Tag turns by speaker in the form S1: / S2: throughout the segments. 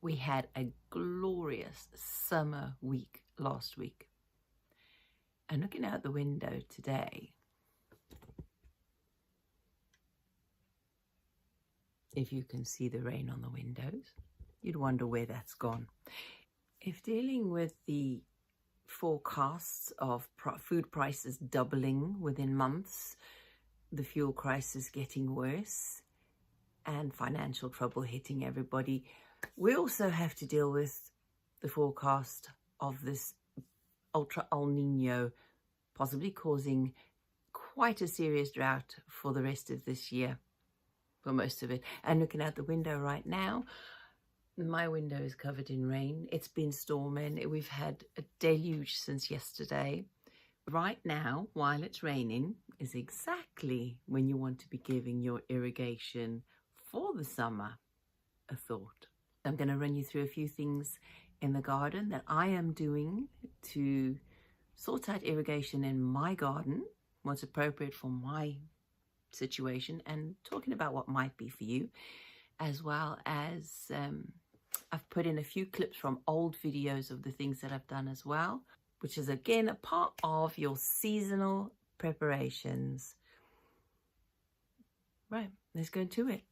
S1: We had a glorious summer week last week. And looking out the window today, if you can see the rain on the windows, you'd wonder where that's gone. If dealing with the forecasts of food prices doubling within months, the fuel crisis getting worse, and financial trouble hitting everybody, we also have to deal with the forecast of this ultra El Nino possibly causing quite a serious drought for the rest of this year, for most of it. And looking out the window right now, my window is covered in rain. It's been storming. We've had a deluge since yesterday. Right now, while it's raining, is exactly when you want to be giving your irrigation for the summer a thought. I'm going to run you through a few things in the garden that I am doing to sort out irrigation in my garden, what's appropriate for my situation, and talking about what might be for you, as well as I've put in a few clips from old videos of the things that I've done as well, which is again a part of your seasonal preparations. Right, let's go into it.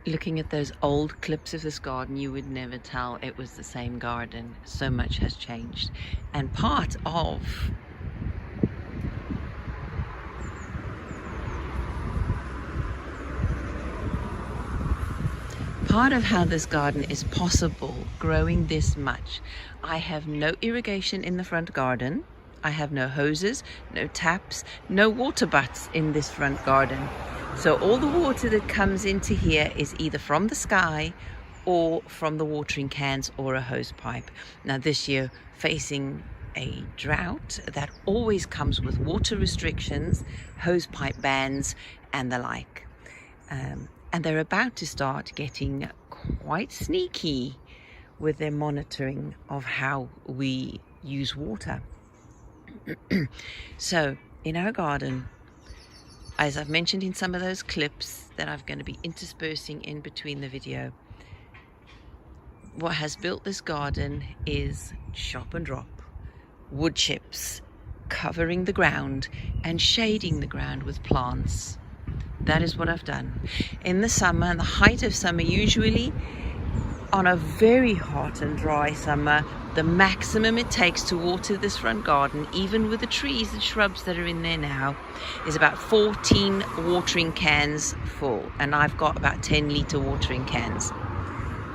S1: Looking at those old clips of this garden, you would never tell it was the same garden. So much has changed. And part of how this garden is possible, growing this much, I have no irrigation in the front garden. I have no hoses, no taps, no water butts in this front garden. So all the water that comes into here is either from the sky or from the watering cans or a hose pipe. Now this year, facing a drought that always comes with water restrictions, hose pipe bans and the like. And they're about to start getting quite sneaky with their monitoring of how we use water. So in our garden, as I've mentioned in some of those clips that I'm going to be interspersing in between the video, what has built this garden is chop and drop, wood chips, covering the ground and shading the ground with plants. That is what I've done. In the summer, in the height of summer, usually on a very hot and dry summer, the maximum it takes to water this front garden, even with the trees and shrubs that are in there now, is about 14 watering cans full. And I've got about 10-litre watering cans.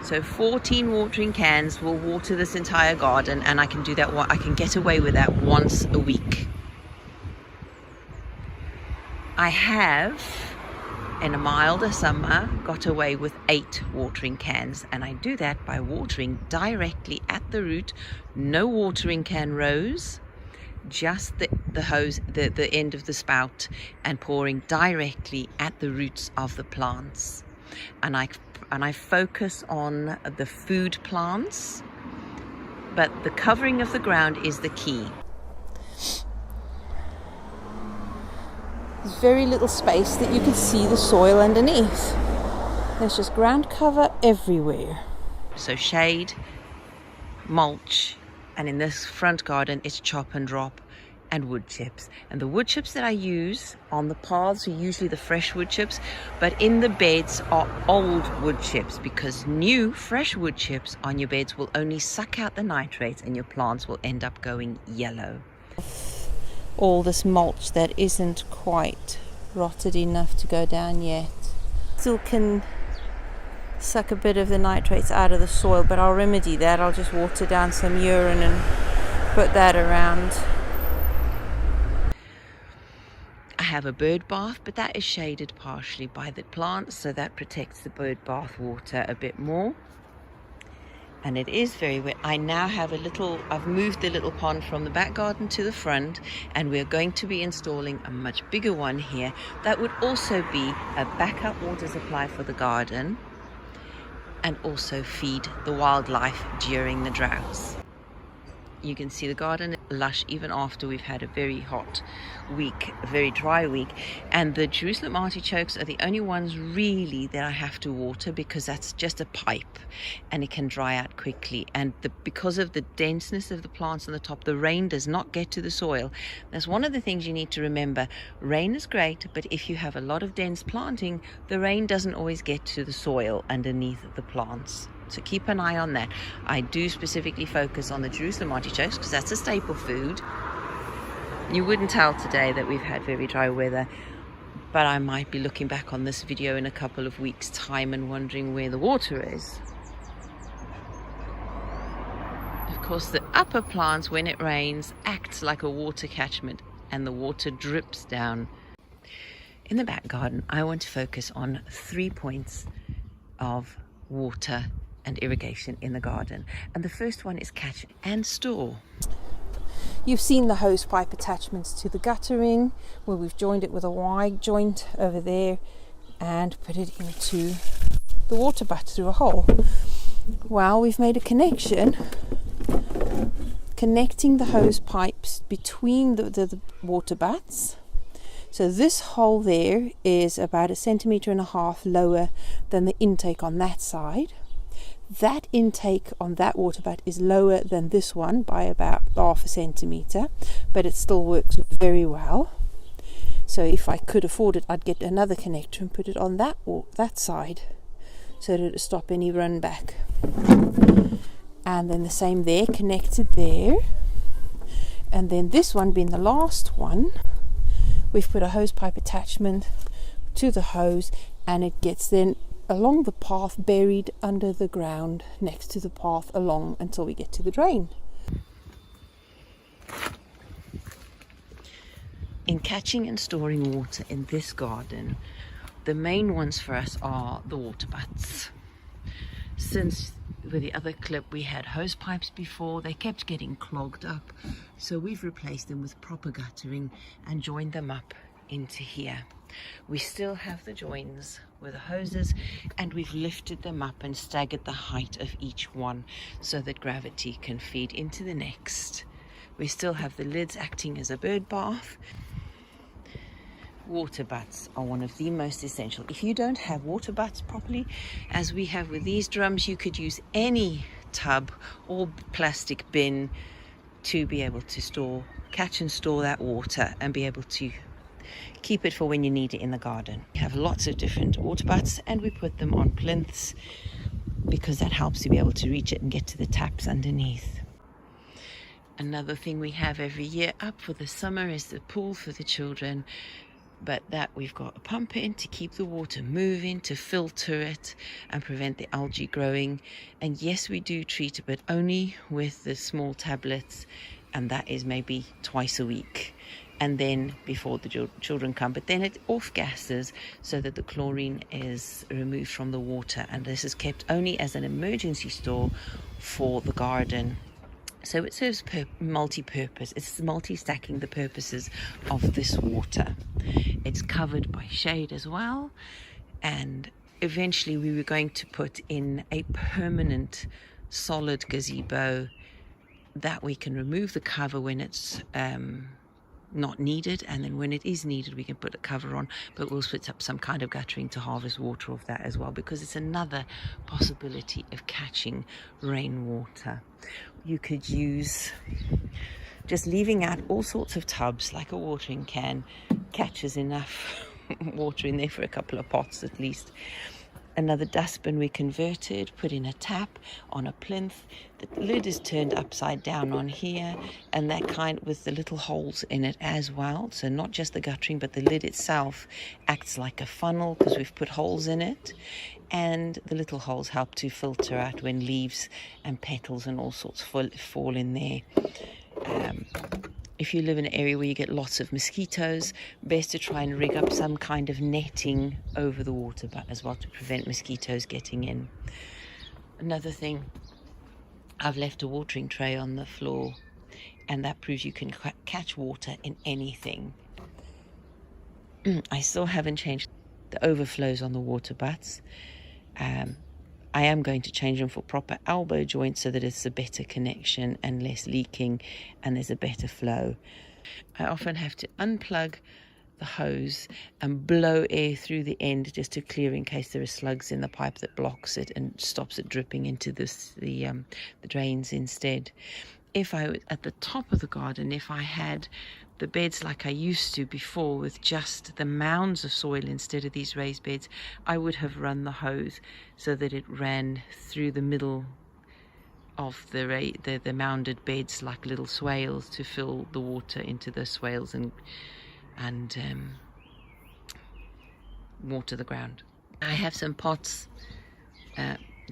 S1: So 14 watering cans will water this entire garden, and I can do that. I can get away with that once a week. I have, in a milder summer, got away with 8 watering cans, and I do that by watering directly at the root. No watering can rows, just the hose, the end of the spout, and pouring directly at the roots of the plants. And I focus on the food plants, but the covering of the ground is the key. There's very little space that you can see the soil underneath. There's just ground cover everywhere. So shade, mulch, and in this front garden it's chop and drop and wood chips. And the wood chips that I use on the paths are usually the fresh wood chips, but in the beds are old wood chips, because new fresh wood chips on your beds will only suck out the nitrates and your plants will end up going yellow. All this mulch that isn't quite rotted enough to go down yet still can suck a bit of the nitrates out of the soil, but I'll remedy that. I'll just water down some urine and put that around. I have a bird bath, but that is shaded partially by the plants, so that protects the bird bath water a bit more. And it is very wet. I now have I've moved the little pond from the back garden to the front, and we're going to be installing a much bigger one here that would also be a backup water supply for the garden and also feed the wildlife during the droughts. You can see the garden lush even after we've had a very hot week, a very dry week. And the Jerusalem artichokes are the only ones really that I have to water, because that's just a pipe and it can dry out quickly. And because of the denseness of the plants on the top, the rain does not get to the soil. That's one of the things you need to remember. Rain is great, but if you have a lot of dense planting, the rain doesn't always get to the soil underneath the plants. So keep an eye on that. I do specifically focus on the Jerusalem artichokes because that's a staple food. You wouldn't tell today that we've had very dry weather, but I might be looking back on this video in a couple of weeks' time and wondering where the water is. Of course, the upper plants, when it rains, acts like a water catchment and the water drips down. In the back garden, I want to focus on 3 points of water and irrigation in the garden. And the first one is catch and store.
S2: You've seen the hose pipe attachments to the guttering, where we've joined it with a wide joint over there and put it into the water butt through a hole. Well, we've made a connection connecting the hose pipes between the water butts. So this hole there is about 1.5 centimeters lower than the intake on that side. That intake on that water butt is lower than this one by about 0.5 centimeter, but it still works very well. So if I could afford it, I'd get another connector and put it on that side so that it would stop any run back. And then the same there, connected there. And then this one being the last one, we've put a hose pipe attachment to the hose, and it gets then along the path, buried under the ground next to the path along until we get to the drain.
S1: In catching and storing water in this garden, the main ones for us are the water butts. Since with the other clip we had hose pipes before, they kept getting clogged up, so we've replaced them with proper guttering and joined them up into here. We still have the joins with the hoses, and we've lifted them up and staggered the height of each one so that gravity can feed into the next. We still have the lids acting as a bird bath. Water butts are one of the most essential. If you don't have water butts properly, as we have with these drums, you could use any tub or plastic bin to be able to catch and store that water and be able to keep it for when you need it in the garden. We have lots of different water butts, and we put them on plinths because that helps to be able to reach it and get to the taps underneath. Another thing we have every year up for the summer is the pool for the children, but that we've got a pump in to keep the water moving, to filter it and prevent the algae growing. And yes, we do treat it, but only with the small tablets, and that is maybe twice a week. And then before the children come, but then it off gases so that the chlorine is removed from the water, and this is kept only as an emergency store for the garden. So it serves multi-purpose. It's multi-stacking the purposes of this water. It's covered by shade as well, and eventually we were going to put in a permanent solid gazebo that we can remove the cover when it's not needed, and then when it is needed we can put a cover on, but we'll split up some kind of guttering to harvest water off that as well, because it's another possibility of catching rainwater. You could use just leaving out all sorts of tubs, like a watering can catches enough water in there for a couple of pots at least. Another dustbin we converted, put in a tap on a plinth. The lid is turned upside down on here, and that kind with the little holes in it as well. So not just the guttering, but the lid itself acts like a funnel because we've put holes in it. And the little holes help to filter out when leaves and petals and all sorts fall in there. If you live in an area where you get lots of mosquitoes, best to try and rig up some kind of netting over the water butt as well to prevent mosquitoes getting in. Another thing, I've left a watering tray on the floor, and that proves you can catch water in anything. I still haven't changed the overflows on the water butts. I am going to change them for proper elbow joints so that it's a better connection and less leaking and there's a better flow. I often have to unplug the hose and blow air through the end just to clear in case there are slugs in the pipe that blocks it and stops it dripping into the drains instead. If I was at the top of the garden, if I had the beds like I used to before with just the mounds of soil instead of these raised beds, I would have run the hose so that it ran through the middle of the mounded beds like little swales to fill the water into the swales and water the ground. I have some pots.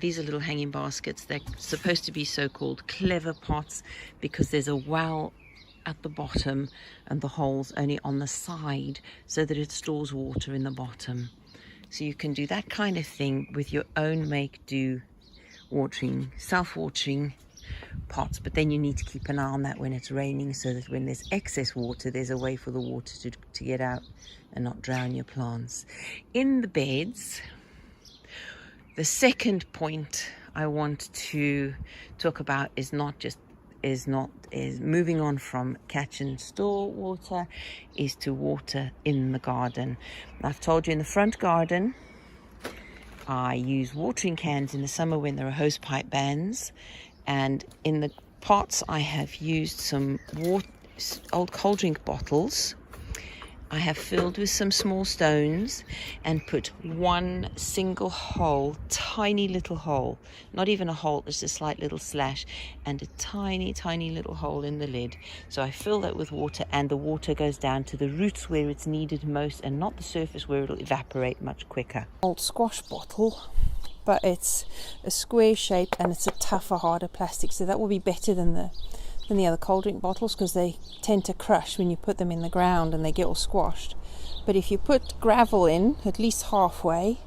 S1: These are little hanging baskets. They're supposed to be so-called clever pots because there's a well at the bottom and the holes only on the side so that it stores water in the bottom. So you can do that kind of thing with your own make-do watering, self-watering pots, but then you need to keep an eye on that when it's raining so that when there's excess water, there's a way for the water to get out and not drown your plants. In the beds, the second point I want to talk about is moving on from catch and store water is to water in the garden. I've told you in the front garden I use watering cans in the summer when there are hose pipe bans, and in the pots I have used some old cold drink bottles. I have filled with some small stones and put one single hole, tiny little hole, not even a hole, just a slight little slash, and a tiny little hole in the lid. So I fill that with water, and the water goes down to the roots where it's needed most and not the surface where it'll evaporate much quicker.
S2: Old squash bottle, but it's a square shape and it's a tougher, harder plastic, so that will be better than the other cold drink bottles because they tend to crush when you put them in the ground and they get all squashed. But if you put gravel in at least halfway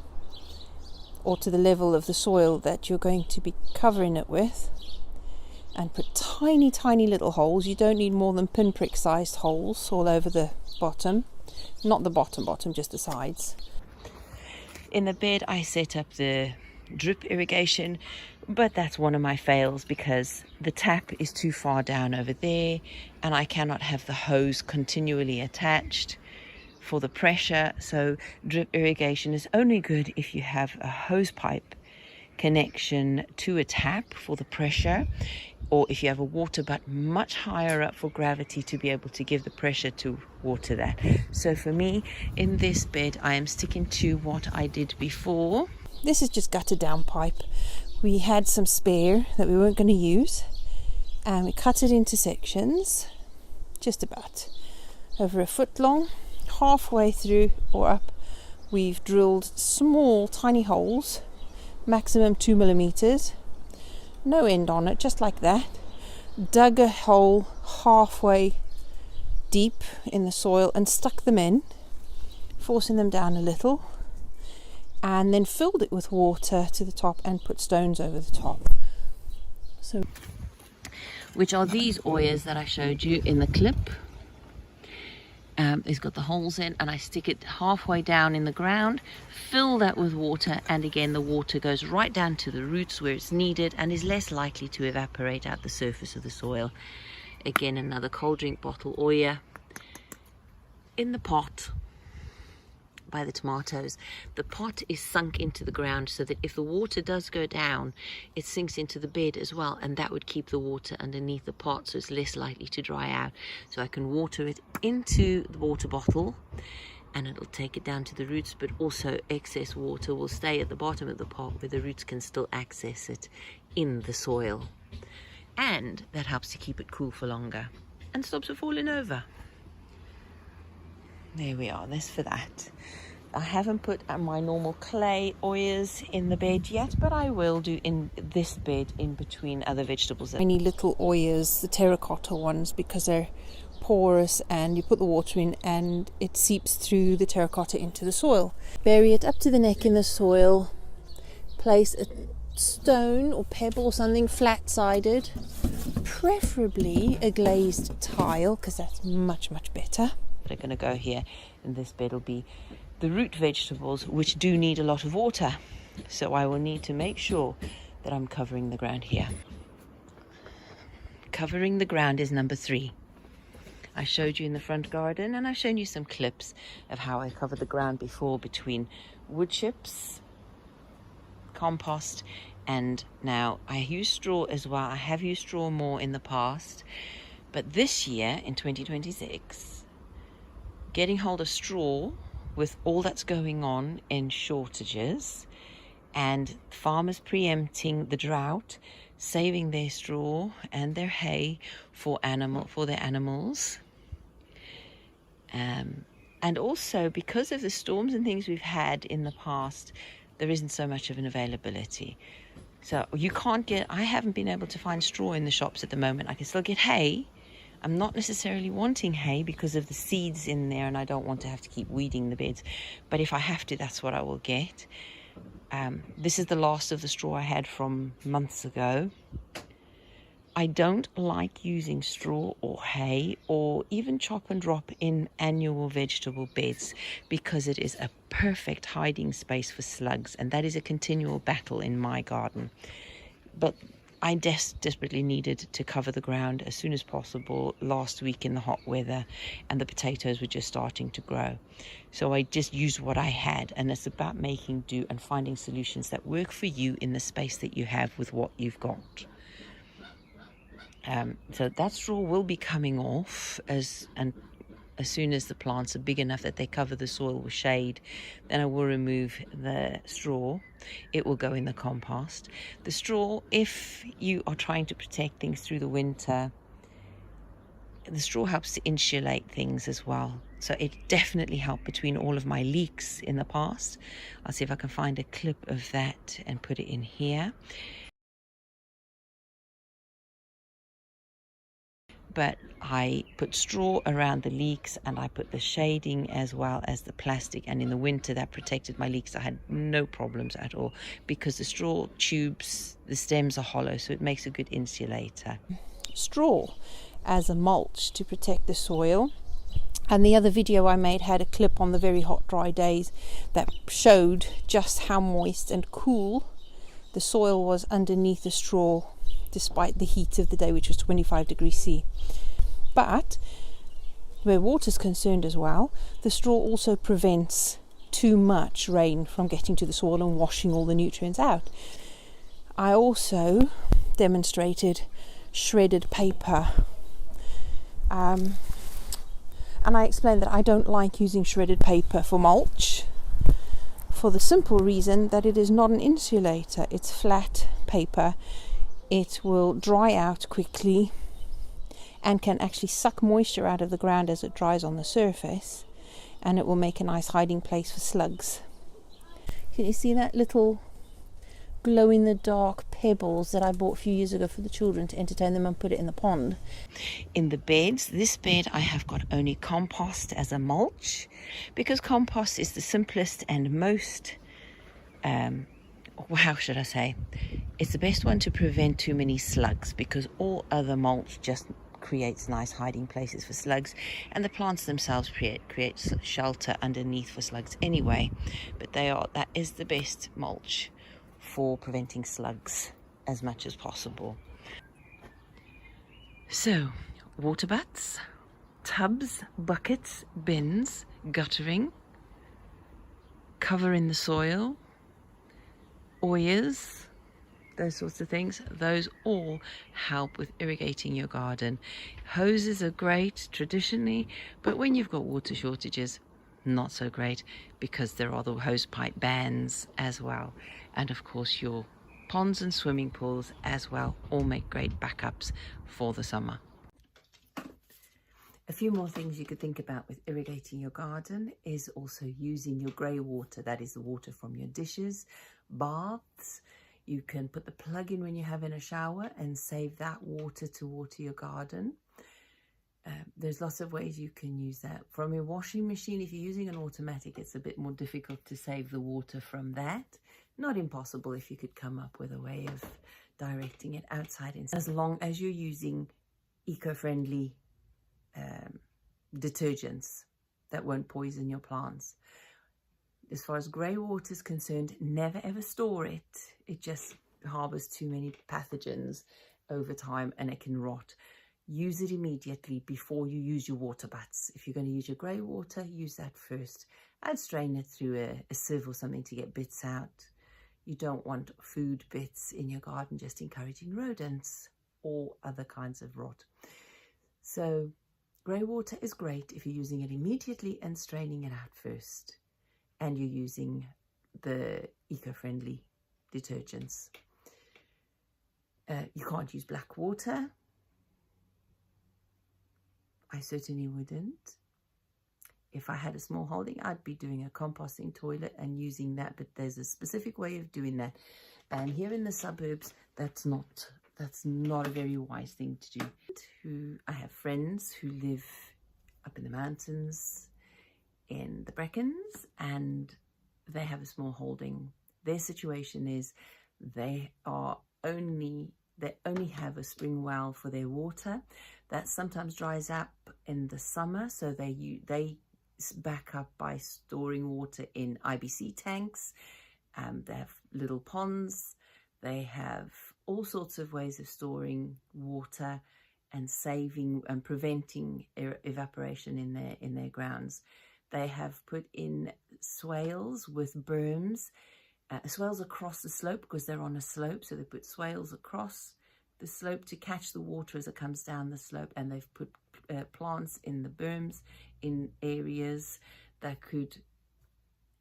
S2: or to the level of the soil that you're going to be covering it with, and put tiny little holes, you don't need more than pinprick sized holes all over the bottom, not the bottom, just the sides.
S1: In the bed I set up the drip irrigation, but that's one of my fails because the tap is too far down over there and I cannot have the hose continually attached for the pressure. So drip irrigation is only good if you have a hose pipe connection to a tap for the pressure, or if you have a water butt much higher up for gravity to be able to give the pressure to water that. So for me in this bed I am sticking to what I did before.
S2: This is just gutted down pipe. We had some spare that we weren't going to use, and we cut it into sections, just about over a foot long. Halfway through or up, we've drilled small, tiny holes, maximum 2 millimeters, no end on it, just like that. Dug a hole halfway deep in the soil and stuck them in, forcing them down a little, and then filled it with water to the top and put stones over the top. So,
S1: which are these oyas that I showed you in the clip. It's got the holes in, and I stick it halfway down in the ground, fill that with water, and again the water goes right down to the roots where it's needed and is less likely to evaporate out the surface of the soil. Again, another cold drink bottle oya in the pot by the tomatoes. The pot is sunk into the ground so that if the water does go down, it sinks into the bed as well, and that would keep the water underneath the pot so it's less likely to dry out. So I can water it into the water bottle and it'll take it down to the roots, but also excess water will stay at the bottom of the pot where the roots can still access it in the soil, and that helps to keep it cool for longer and stops it falling over. There we are, that's for that. I haven't put my normal clay oyas in the bed yet, but I will do in this bed in between other vegetables.
S2: Tiny little oyas, the terracotta ones, because they're porous and you put the water in and it seeps through the terracotta into the soil. Bury it up to the neck in the soil. Place a stone or pebble or something flat-sided, preferably a glazed tile because that's much better.
S1: Are going to go here, and this bed will be the root vegetables, which do need a lot of water. So I will need to make sure that I'm covering the ground here. Covering the ground is number 3. I showed you in the front garden, and I've shown you some clips of how I covered the ground before between wood chips, compost, and now I use straw as well. I have used straw more in the past, but this year in 2026, getting hold of straw with all that's going on in shortages and farmers preempting the drought, saving their straw and their hay for their animals. And also because of the storms and things we've had in the past, there isn't so much of an availability. So I haven't been able to find straw in the shops at the moment. I can still get hay. I'm not necessarily wanting hay because of the seeds in there, and I don't want to have to keep weeding the beds. But if I have to, that's what I will get. This is the last of the straw I had from months ago. I don't like using straw or hay or even chop and drop in annual vegetable beds because it is a perfect hiding space for slugs, and that is a continual battle in my garden. But I desperately needed to cover the ground as soon as possible last week in the hot weather, and the potatoes were just starting to grow. So I just used what I had, and it's about making do and finding solutions that work for you in the space that you have with what you've got. So that straw will be coming off as soon as the plants are big enough that they cover the soil with shade. Then I will remove the straw. It will go in the compost. The straw, if you are trying to protect things through the winter, the straw helps to insulate things as well. So it definitely helped between all of my leaks in the past. I'll see if I can find a clip of that and put it in here. But I put straw around the leeks, and I put the shading as well as the plastic, and in the winter that protected my leeks. I had no problems at all because the straw tubes, the stems are hollow, so it makes a good insulator.
S2: Straw as a mulch to protect the soil. And the other video I made had a clip on the very hot dry days that showed just how moist and cool the soil was underneath the straw despite the heat of the day, which was 25 degrees C. But where water's concerned as well, the straw also prevents too much rain from getting to the soil and washing all the nutrients out. I also demonstrated shredded paper, and I explained that I don't like using shredded paper for mulch for the simple reason that it is not an insulator. It's flat paper. It will dry out quickly and can actually suck moisture out of the ground as it dries on the surface, and it will make a nice hiding place for slugs. Can you see that little glow-in-the-dark pebbles that I bought a few years ago for the children to entertain them and put it in the pond?
S1: In the beds, this bed I have got only compost as a mulch because compost is the simplest and most how should I say, it's the best one to prevent too many slugs, because all other mulch just creates nice hiding places for slugs, and the plants themselves create shelter underneath for slugs anyway. But that is the best mulch for preventing slugs as much as possible. So water butts, tubs, buckets, bins, guttering, cover in the soil, oyas, those sorts of things, those all help with irrigating your garden. Hoses are great traditionally, but when you've got water shortages, not so great, because there are the hose pipe bans as well. And of course your ponds and swimming pools as well all make great backups for the summer. A few more things you could think about with irrigating your garden is also using your grey water, that is the water from your dishes, baths. You can put the plug in when you're having a shower and save that water to water your garden. There's lots of ways you can use that. From your washing machine, if you're using an automatic, it's a bit more difficult to save the water from that. Not impossible if you could come up with a way of directing it outside, as long as you're using eco-friendly detergents that won't poison your plants. As far as grey water is concerned, never ever store it. It just harbours too many pathogens over time and it can rot. Use it immediately before you use your water butts. If you're going to use your grey water, use that first. I'd strain it through a sieve or something to get bits out. You don't want food bits in your garden just encouraging rodents or other kinds of rot. So grey water is great if you're using it immediately and straining it out first, and you're using the eco-friendly detergents. You can't use black water. I certainly wouldn't. If I had a small holding, I'd be doing a composting toilet and using that, but there's a specific way of doing that. And here in the suburbs, that's not a very wise thing to do. I have friends who live up in the mountains, in the Brecons, and they have a small holding. Their situation is they only have a spring well for their water. That sometimes dries up in the summer, so they back up by storing water in IBC tanks. They have little ponds. They have all sorts of ways of storing water and saving and preventing evaporation in their grounds. They have put in swales with berms, swales across the slope because they're on a slope, so they put swales across the slope to catch the water as it comes down the slope, and they've put plants in the berms in areas that could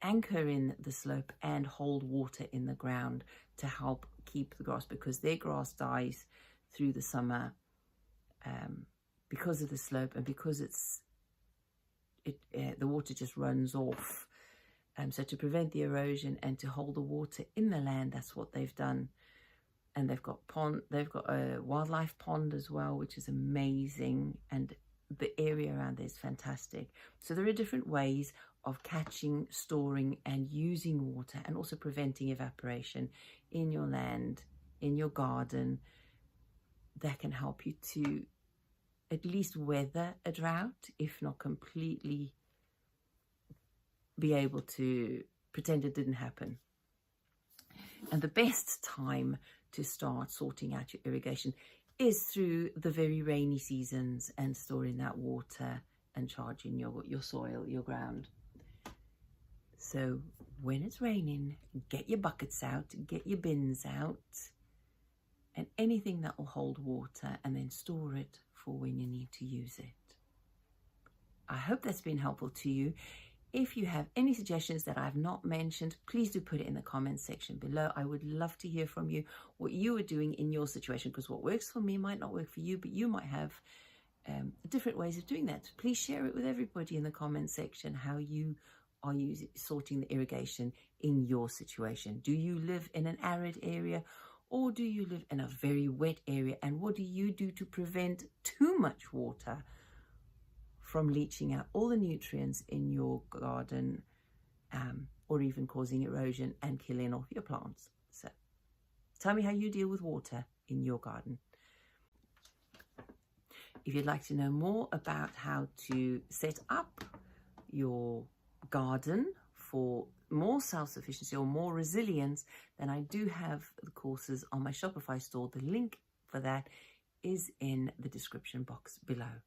S1: anchor in the slope and hold water in the ground to help keep the grass, because their grass dies through the summer because of the slope and because the water just runs off. So to prevent the erosion and to hold the water in the land, that's what they've done. And they've got a wildlife pond as well, which is amazing, and the area around there is fantastic. So there are different ways of catching, storing and using water, and also preventing evaporation in your land, in your garden, that can help you to at least weather a drought, if not completely be able to pretend it didn't happen. And the best time to start sorting out your irrigation is through the very rainy seasons and storing that water and charging your soil, your ground. So when it's raining, get your buckets out, get your bins out, and anything that will hold water, and then store it for when you need to use it. I hope that's been helpful to you. If you have any suggestions that I've not mentioned, please do put it in the comments section below. I would love to hear from you what you are doing in your situation, because what works for me might not work for you, but you might have different ways of doing that. Please share it with everybody in the comments section, how you are sorting the irrigation in your situation. Do you live in an arid area, or do you live in a very wet area? And what do you do to prevent too much water from leaching out all the nutrients in your garden, or even causing erosion and killing off your plants? So tell me how you deal with water in your garden. If you'd like to know more about how to set up your garden for more self-sufficiency or more resilience, then I do have the courses on my Shopify store. The link for that is in the description box below.